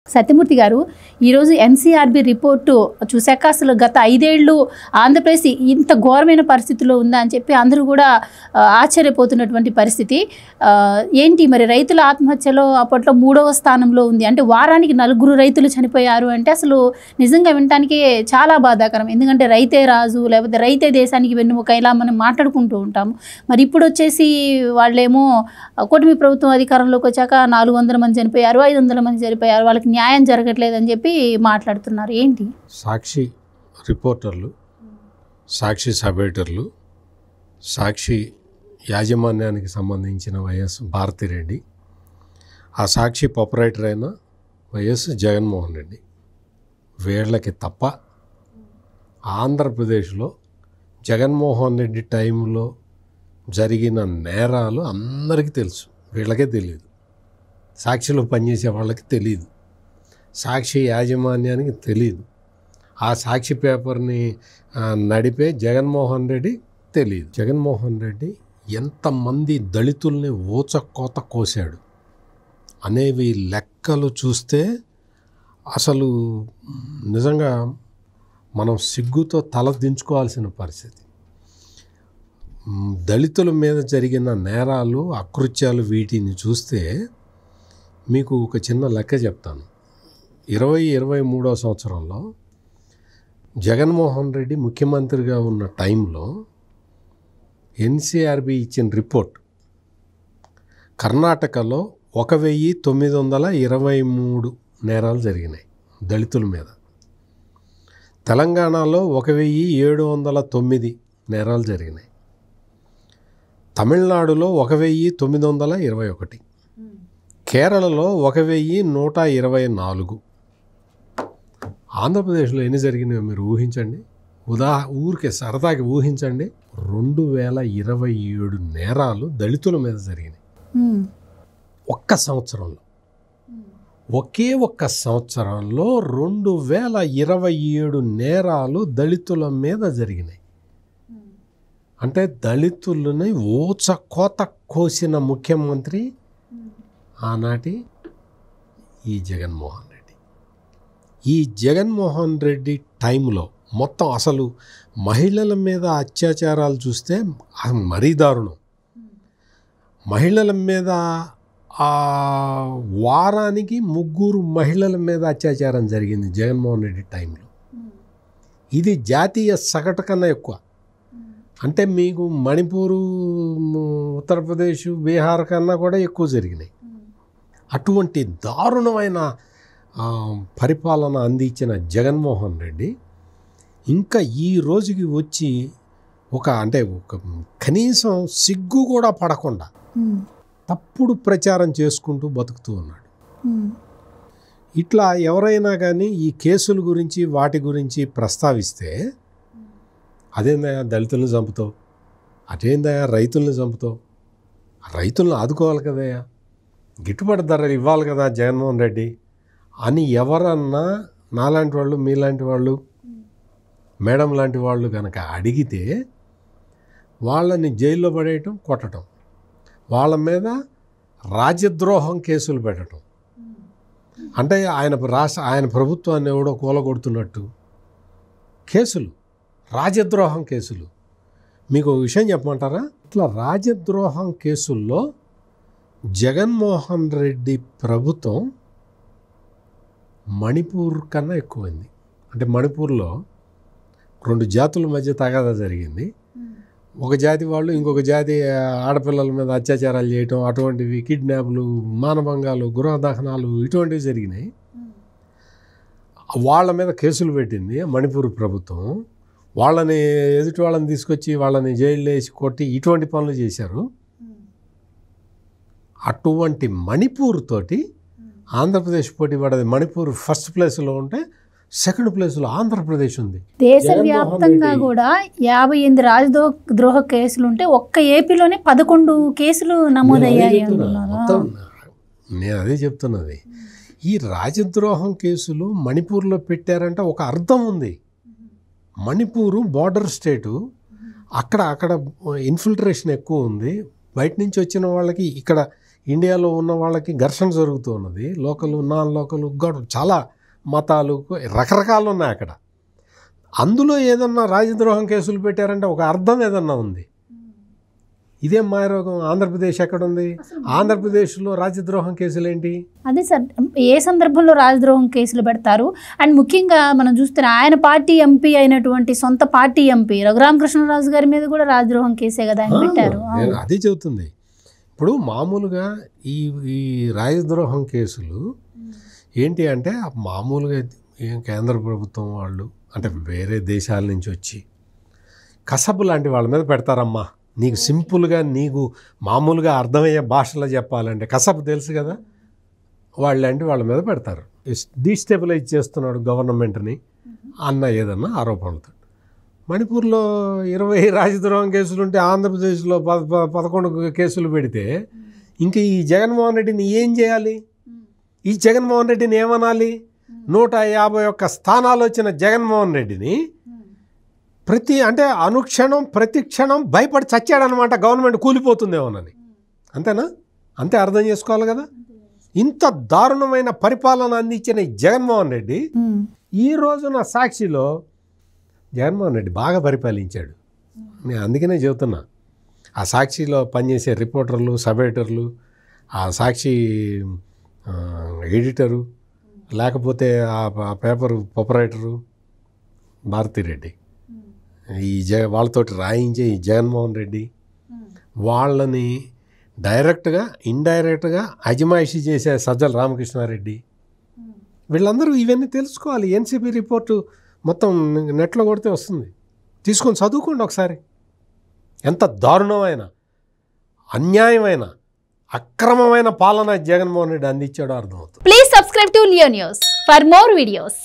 సత్యమూర్తి గారు, ఈరోజు NCRB report చూశాక అసలు గత 5 ఏళ్ళు ఆంధ్రప్రదేశ్ ఇంత ఘోరమైన పరిస్థితిలో ఉందా అని చెప్పి అందరూ కూడా ఆశ్చర్యపోతున్నటువంటి పరిస్థితి. ఏంటి మరి రైతుల ఆత్మహత్యలో అప్పట్లో 3వ స్థానంలో ఉంది. అంటే వారానికి 4 రైతులు చనిపోయారు అంటే అసలు నిజంగా వినటానికి చాలా బాధాకరం. ఎందుకంటే రైతే రాజు, లేకపోతే రైతే దేశానికి వెన్నుముక ఇలా మనం మాట్లాడుకుంటూ ఉంటాము. మరి ఇప్పుడు వచ్చేసి వాళ్ళేమో కూటమి ప్రభుత్వం అధికారంలోకి వచ్చాక 400 మంది చనిపోయారు, 500 మంది చనిపోయారు, వాళ్ళకి న్యాయం జరగట్లేదని చెప్పి మాట్లాడుతున్నారు. ఏంటి? సాక్షి రిపోర్టర్లు, సాక్షి సబేటర్లు, సాక్షి యాజమాన్యానికి సంబంధించిన వైఎస్ భారతిరెడ్డి, ఆ సాక్షి ప్రొపరైటర్ అయిన వైఎస్ జగన్మోహన్ రెడ్డి, వీళ్ళకి తప్ప ఆంధ్రప్రదేశ్లో జగన్మోహన్ రెడ్డి టైంలో జరిగిన నేరాలు అందరికీ తెలుసు. వీళ్ళకే తెలియదు. సాక్షిలో పనిచేసే వాళ్ళకి తెలియదు. సాక్షి యాజమాన్యానికి తెలియదు. ఆ సాక్షి పేపర్ని నడిపే జగన్మోహన్ రెడ్డి తెలియదు. జగన్మోహన్ రెడ్డి ఎంతమంది దళితుల్ని ఊచకోత కోసాడు అనేవి లెక్కలు చూస్తే అసలు నిజంగా మనం సిగ్గుతో తల దించుకోవాల్సిన పరిస్థితి. దళితుల మీద జరిగిన నేరాలు, అకృత్యాలు వీటిని చూస్తే మీకు ఒక చిన్న లెక్క చెప్తాను. 2023వ సంవత్సరంలో జగన్మోహన్ రెడ్డి ముఖ్యమంత్రిగా ఉన్న టైంలో ఎన్సీఆర్బీ ఇచ్చిన రిపోర్ట్, కర్ణాటకలో 1923 నేరాలు జరిగినాయి దళితుల మీద, తెలంగాణలో 1709 నేరాలు జరిగినాయి, తమిళనాడులో 1921, కేరళలో 1124. ఆంధ్రప్రదేశ్లో ఎన్ని జరిగినాయో మీరు ఊహించండి. ఊరికే సరదాకి ఊహించండి. 2027 నేరాలు దళితుల మీద జరిగినాయి ఒక్క సంవత్సరంలో. ఒకే ఒక్క సంవత్సరంలో 2027 నేరాలు దళితుల మీద జరిగినాయి. అంటే దళితులని ఊచకోత కోసిన ముఖ్యమంత్రి ఆనాటి ఈ జగన్మోహన్ రెడ్డి. ఈ జగన్మోహన్ రెడ్డి టైంలో మొత్తం అసలు మహిళల మీద అత్యాచారాలు చూస్తే మరీ దారుణం. మహిళల మీద వారానికి 3 మహిళల మీద అత్యాచారం జరిగింది జగన్మోహన్ రెడ్డి టైంలో. ఇది జాతీయ సగటు కన్నా ఎక్కువ. అంటే మీకు మణిపూరు, ఉత్తరప్రదేశ్, బీహార్ కన్నా కూడా ఎక్కువ జరిగినాయి. అటువంటి దారుణమైన పరిపాలన అందించిన జగన్మోహన్ రెడ్డి ఇంకా ఈ రోజుకి వచ్చి ఒక కనీసం సిగ్గు కూడా పడకుండా తప్పుడు ప్రచారం చేసుకుంటూ బతుకుతూ ఉన్నాడు. ఇట్లా ఎవరైనా కానీ ఈ కేసుల గురించి వాటి గురించి ప్రస్తావిస్తే అదేందయ్యా దళితులను చంపుతావు, అదేందయ్యా రైతులను చంపుతావు, రైతులను ఆదుకోవాలి కదయ్యా, గిట్టుబాటు ధరలు ఇవ్వాలి కదా జగన్మోహన్ రెడ్డి అని ఎవరన్నా నాలాంటి వాళ్ళు, మీలాంటి వాళ్ళు, మేడం లాంటి వాళ్ళు కనుక అడిగితే వాళ్ళని జైల్లో పడేయటం, కొట్టడం, వాళ్ళ మీద రాజ్యద్రోహం కేసులు పెట్టడం. అంటే ఆయన ప్రభుత్వాన్ని ఎవడో కూలగొడుతున్నట్టు కేసులు, రాజద్రోహం కేసులు. మీకు విషయం చెప్పమంటారా? ఇట్లా రాజద్రోహం కేసుల్లో జగన్మోహన్ రెడ్డి ప్రభుత్వం మణిపూర్ కన్నా ఎక్కువైంది. అంటే మణిపూర్లో 2 జాతుల మధ్య తగాదా జరిగింది. ఒక జాతి వాళ్ళు ఇంకొక జాతి ఆడపిల్లల మీద అత్యాచారాలు చేయటం, అటువంటివి, కిడ్నాప్లు, మానభంగాలు, గృహదహనాలు ఇటువంటివి జరిగినాయి. వాళ్ళ మీద కేసులు పెట్టింది మణిపూర్ ప్రభుత్వం. వాళ్ళని ఎదుటి వాళ్ళని తీసుకొచ్చి వాళ్ళని జైల్లో వేసి కొట్టి ఇటువంటి పనులు చేశారు. అటువంటి మణిపూర్ తోటి ఆంధ్రప్రదేశ్ పోటీ పడేది. మణిపూర్ ఫస్ట్ ప్లేస్లో ఉంటే సెకండ్ ప్లేస్లో ఆంధ్రప్రదేశ్ ఉంది. దేశవ్యాప్తంగా కూడా 58 రాజద్రోహ కేసులు ఉంటే ఒక్క ఏపీలోనే 11 కేసులు నమోదయ్యాయి. నేను అదే చెప్తున్నది. ఈ రాజద్రోహం కేసులు మణిపూర్లో పెట్టారంటే ఒక అర్థం ఉంది. మణిపూరు బార్డర్ స్టేటు, అక్కడ ఇన్ఫిల్ట్రేషన్ ఎక్కువ ఉంది. బయట నుంచి వచ్చిన వాళ్ళకి ఇండియాలో ఉన్న వాళ్ళకి ఘర్షణ జరుగుతూ ఉన్నది. లోకల్ నాన్ లోకల్ చాలా మతాలు రకరకాలు ఉన్నాయి అక్కడ. అందులో ఏదన్నా రాజద్రోహం కేసులు పెట్టారంటే ఒక అర్థం ఏదన్నా ఉంది. ఇదేం మాయరోగం? ఆంధ్రప్రదేశ్ ఎక్కడుంది? ఆంధ్రప్రదేశ్లో రాజద్రోహం కేసులు ఏంటి? అదే సార్, ఏ సందర్భంలో రాజద్రోహం కేసులు పెడతారు? అండ్ ముఖ్యంగా మనం చూస్తే ఆయన పార్టీ ఎంపీ అయినటువంటి సొంత పార్టీ ఎంపీ రఘురామకృష్ణరాజు గారి మీద కూడా రాజద్రోహం కేసే కదా ఆయన పెట్టారు. అదే చెబుతుంది. ఇప్పుడు మామూలుగా ఈ ఈ రాజద్రోహం కేసులు ఏంటి అంటే మామూలుగా కేంద్ర ప్రభుత్వం వాళ్ళు అంటే వేరే దేశాల నుంచి వచ్చి కసబు లాంటి వాళ్ళ మీద పెడతారమ్మా. నీకు సింపుల్గా నీకు మామూలుగా అర్థమయ్యే భాషలో చెప్పాలంటే కసబు తెలుసు కదా, వాళ్ళంటే వాళ్ళ మీద పెడతారు. డీస్టెబిలైజ్ చేస్తున్నాడు గవర్నమెంట్ని అన్న ఏదన్నా ఆరోపణలతో. మణిపూర్లో 20 రాజద్రోహం కేసులు ఉంటే ఆంధ్రప్రదేశ్లో 11 కేసులు పెడితే ఇంక ఈ జగన్మోహన్ రెడ్డిని ఏం చేయాలి? ఈ జగన్మోహన్ రెడ్డిని ఏమనాలి? 151 స్థానాలు వచ్చిన జగన్మోహన్ రెడ్డిని అంటే అనుక్షణం ప్రతి క్షణం భయపడి చచ్చాడనమాట. గవర్నమెంట్ కూలిపోతుందేమోనని. అంతేనా? అంతే అర్థం చేసుకోవాలి కదా. ఇంత దారుణమైన పరిపాలన అందించిన జగన్మోహన్ రెడ్డి ఈ రోజున సాక్షిలో జగన్మోహన్ రెడ్డి బాగా పరిపాలించాడు. నేను అందుకనే చెబుతున్నా, ఆ సాక్షిలో పనిచేసే రిపోర్టర్లు, సబ్ ఎడిటర్లు, ఆ సాక్షి ఎడిటరు, లేకపోతే ఆ పేపర్ ప్రొపరైటరు భారతిరెడ్డి, వాళ్ళతోటి రాయించే ఈ జగన్మోహన్ రెడ్డి, వాళ్ళని డైరెక్ట్గా ఇండైరెక్ట్గా అజమాయిషీ చేసే సజ్జల రామకృష్ణారెడ్డి, వీళ్ళందరూ ఇవన్నీ తెలుసుకోవాలి. ఎన్సీపీ రిపోర్టు మొత్తం నెట్లో కొడితే వస్తుంది, తీసుకొని చదువుకోండి ఒకసారి. ఎంత దారుణమైన అన్యాయమైన అక్రమమైన పాలన జగన్మోహన్ రెడ్డి అందించాడో అర్థమవుతుంది. Please subscribe to Leo news for more videos.